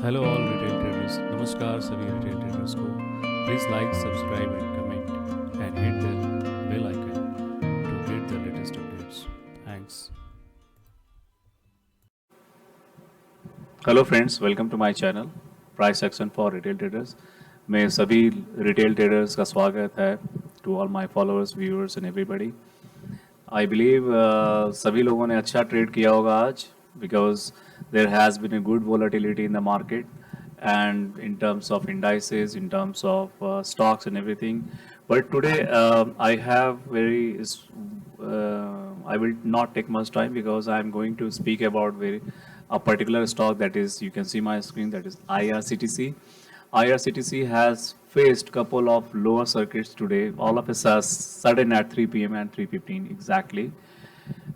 Hello all retail traders. नमस्कार सभी retail traders को। Please like, subscribe and comment and hit the bell icon to get the latest updates. Thanks. Hello friends, welcome to my channel price action for retail traders में सभी retail traders का स्वागत है। To all my followers, viewers and everybody, I believe सभी लोगों ने अच्छा trade किया होगा आज, because there has been a good volatility in the market and in terms of indices, in terms of stocks and everything. But today I have I will not take much time because I am going to speak about a particular stock that is, you can see my screen, that is IRCTC. IRCTC has faced couple of lower circuits today, all of a sudden at 3 p.m. and 3:15 exactly.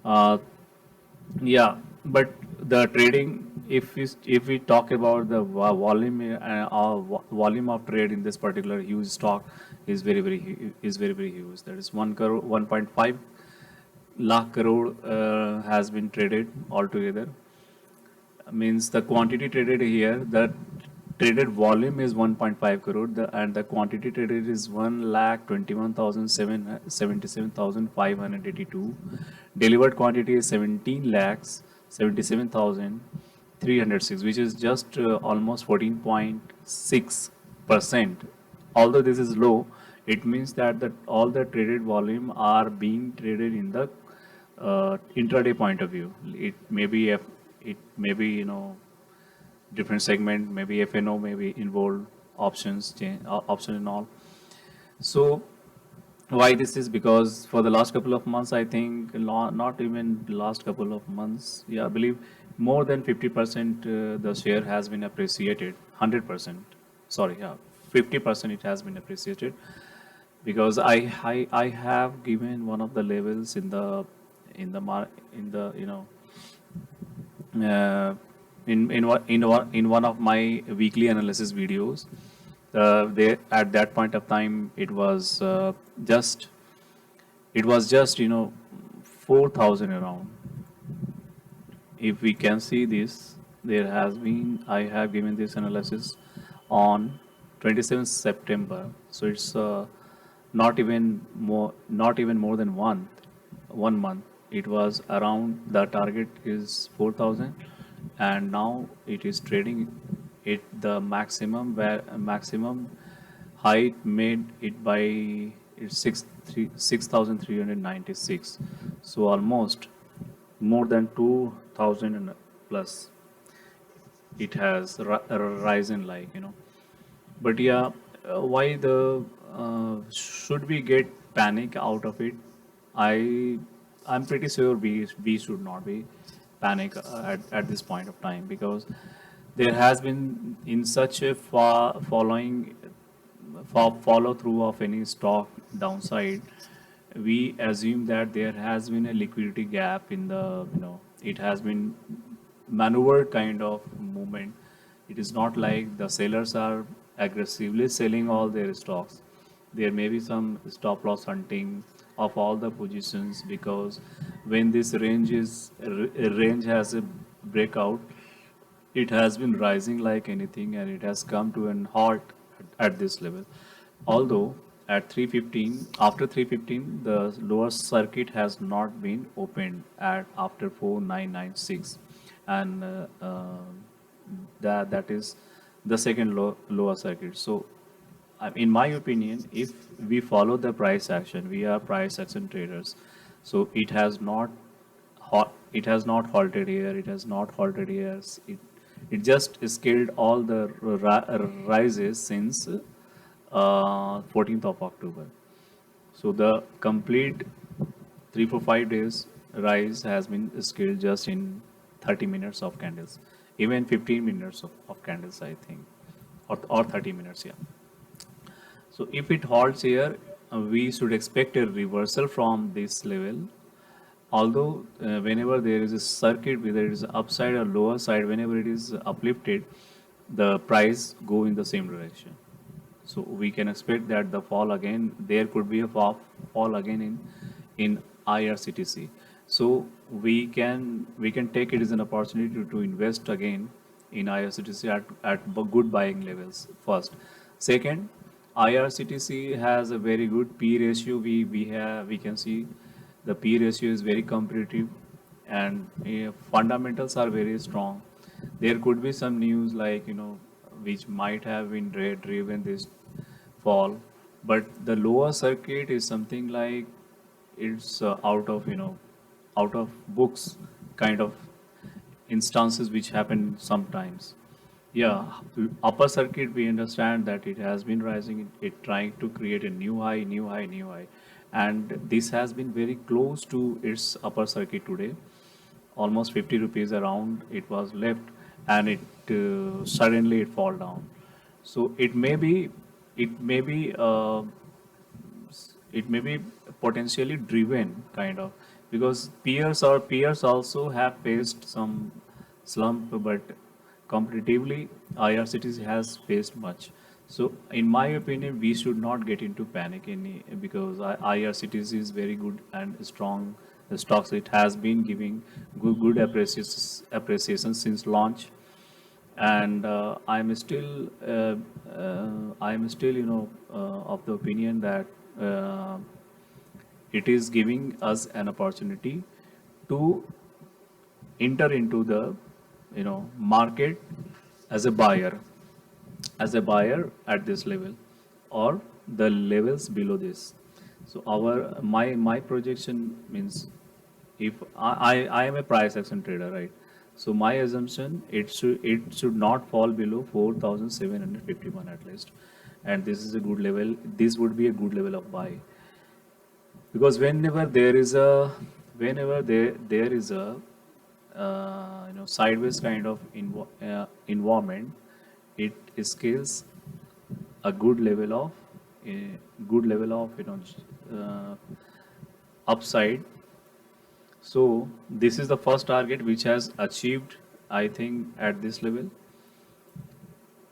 Uh, yeah, but the trading, if we talk about the volume of trade in this particular huge stock is very huge. That is 1 crore, 1.5 lakh crore has been traded altogether. Means the quantity traded here, the traded volume is 1.5 crore, and the quantity traded is 1,77,582. Delivered quantity is 17 lakhs 77,306, which is just almost 14.6%. Although this is low, it means that all the traded volume are being traded in the intraday point of view. It may be, different segment, maybe FNO, maybe involved options, option and all. So why this is because for the last couple of months, I think not even last couple of months, yeah, I believe more than 50% the share has been appreciated. 100%, sorry, yeah, 50% it has been appreciated, because I have given one of the levels in the uh, in one of my weekly analysis videos. They, at that point of time, just it was just 4,000 around. If we can see this, there has been, I have given this analysis on 27th September. So it's not even more than 1 month. It was around, the target is 4,000, and now it is trading it the maximum, where maximum height made it by, it's 6,396. So almost more than 2,000 and plus it has risen, but yeah, why the should we get panic out of it? I'm pretty sure we should not be panic at this point of time, because there has been in such a follow through of any stock downside. We assume that there has been a liquidity gap in the, it has been maneuvered kind of movement. It is not like the sellers are aggressively selling all their stocks. There may be some stop loss hunting of all the positions, because when this range has a breakout, it has been rising like anything, and it has come to an halt at this level. Although at 3:15, after 3:15, the lower circuit has not been opened at after 4996, and that is the second lower circuit. So in my opinion, if we follow the price action, we are price action traders. So it has not halted here. It has not halted here. It just scaled all the rises since 14th of October. So the complete 3 4 5 days rise has been scaled just in 30 minutes of candles, even 15 minutes of candles, I think, or 30 minutes, yeah. So if it halts here, we should expect a reversal from this level. Although whenever there is a circuit, whether it is upside or lower side, whenever it is uplifted, the price go in the same direction. So we can expect that the fall again, there could be a fall again in IRCTC. So we can take it as an opportunity to invest again in IRCTC at good buying levels first. Second, IRCTC has a very good P ratio. We can see the P ratio is very competitive, and fundamentals are very strong. There could be some news like which might have been driven this fall, but the lower circuit is something like it's out of books kind of instances which happen sometimes. Yeah, upper circuit, we understand that it has been rising, it trying to create a new high, new high, new high. And this has been very close to its upper circuit today. Almost 50 rupees around it was left, and it suddenly it fall down. So it may be, it may be potentially driven kind of, because peers also have faced some slump, but comparatively IRCTC has faced much. So in my opinion, we should not get into panic because IRCTC is very good and strong stocks. It has been giving good appreciation since launch, and I'm still of the opinion that uh, it is giving us an opportunity to enter into the market as a buyer, at this level or the levels below this. So my projection means, if I am a price action trader, right? So my assumption, it should not fall below 4,751 at least, and this is a good level. This would be a good level of buy, because whenever there is a sideways kind of environment, it scales a good level of uh, upside. So this is the first target which has achieved, I think, at this level.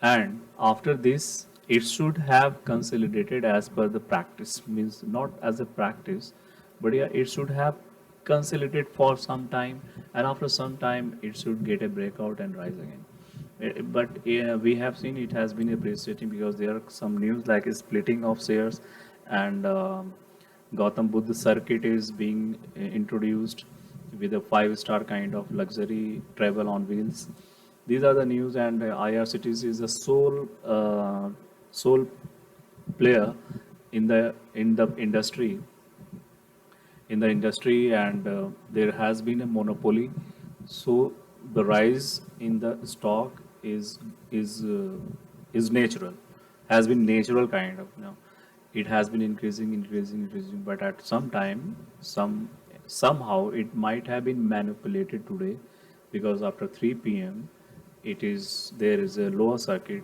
And after this, it should have consolidated as per the practice, means not as a practice, but yeah, it should have consolidated for some time, and after some time, it should get a breakout and rise again. But we have seen it has been appreciating because there are some news like a splitting of shares, and Gautam Buddha circuit is being introduced with a five-star kind of luxury travel on wheels. These are the news, and IRCTC is the sole player in the industry, and there has been a monopoly. So the rise in the stock is uh, is natural, has been natural kind of, it has been increasing, but at some time, somehow it might have been manipulated today, because after 3 p.m. there is a lower circuit.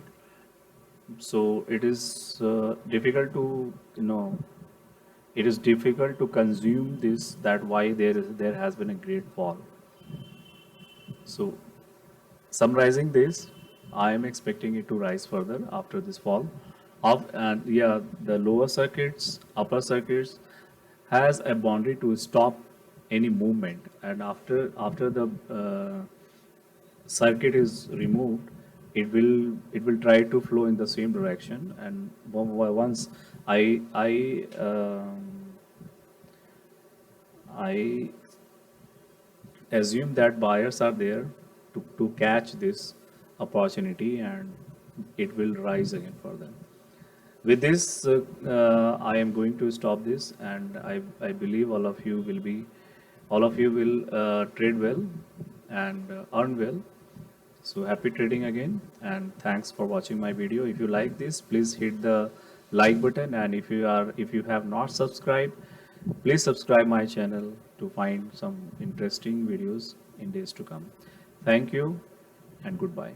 So it is difficult to it is difficult to consume this, that why there has been a great fall. So summarizing this, I am expecting it to rise further after this fall. And yeah, the lower circuits, upper circuits has a boundary to stop any movement, and after the circuit is removed, it will try to flow in the same direction. And once I assume that buyers are there to catch this opportunity, and it will rise again for them. With this, I am going to stop this, and I believe all of you will trade well and earn well. So happy trading again, and thanks for watching my video. If you like this, please hit the like button, and if you have not subscribed, please subscribe my channel to find some interesting videos in days to come. Thank you and goodbye.